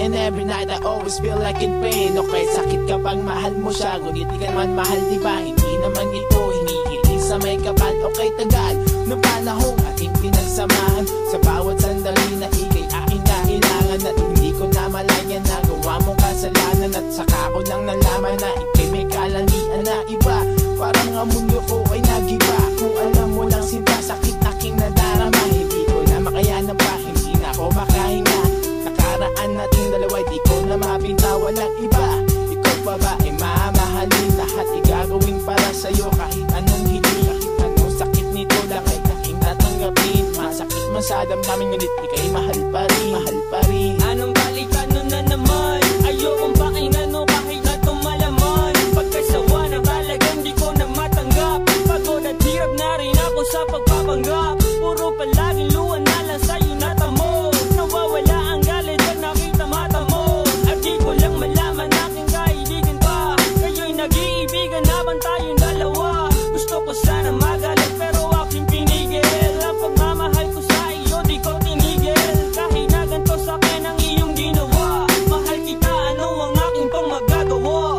and every night I always feel like in pain. Okay, sakit kapag mahal mo siya, ngunit di ka naman mahal, diba? Hindi naman ito hinihiling sa may kapal. Okay, tagal ng panahong ating pinagsamahan, sa bawat sandali na ikay aking kailangan. At hindi ko na malayan na gawa mong kasalanan, at saka ko lang nalaman na ikay may kalangian na iba. Parang ang mundo ko ay nagiba. Kung alam mo lang sinta, sakit aking nadarama. Hindi ko na makayanan pa, hindi na ako makahinga. Nakaraan nating dalawa, di ko na mapinta, walang iba. Ikaw pa ba ay mamahalin, lahat igagawin para sa'yo. Kahit anong hiling, kahit anong sakit nito lang ay aking tatanggapin. Masakit man sa damdamin, ngunit ika'y mahal pa rin, mahal pa rin. Anong balikan nun na naman? Ayokong pakinggan o kahit na tumalaman. Pagkasawa na talagang di ko na matanggap. Pagod at hirap na rin ako sa pagpapanggap. Puro palaging luwan na lang sa'yo natamo. Nawawala ang galit pag nakita mata mo. At di ko lang malaman aking kaibigan pa. Kayo'y nag-iibigan habang tayong dalawa. Gusto ko sana magalit pero aking pinigil. Ang pagmamahal ko sa iyo di ko tinigil. Kahit na ganito sa'kin ang iyong ginawa. Mahal kita, ano ang aking pang magagawa?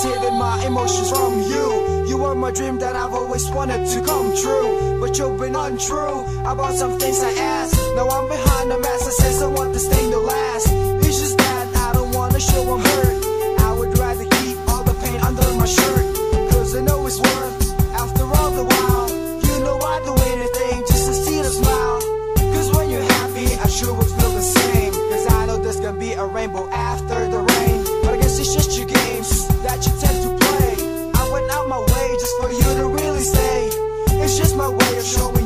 Hidden my emotions from you. You were my dream that I've always wanted to come true, but you've been untrue about some things I asked. Now I'm behind the mask that says I want this thing to last. It's just that I don't wanna show I'm hurt. I would rather keep all the pain under my shirt, cause I know it's worth after all the while. You know I'd do anything just to see the smile, cause when you're happy I sure would feel the same. Cause I know there's gonna be a rainbow after the rain, but I guess it's just your games that you tend to play. I went out my way just for you to really stay. It's just my way of showing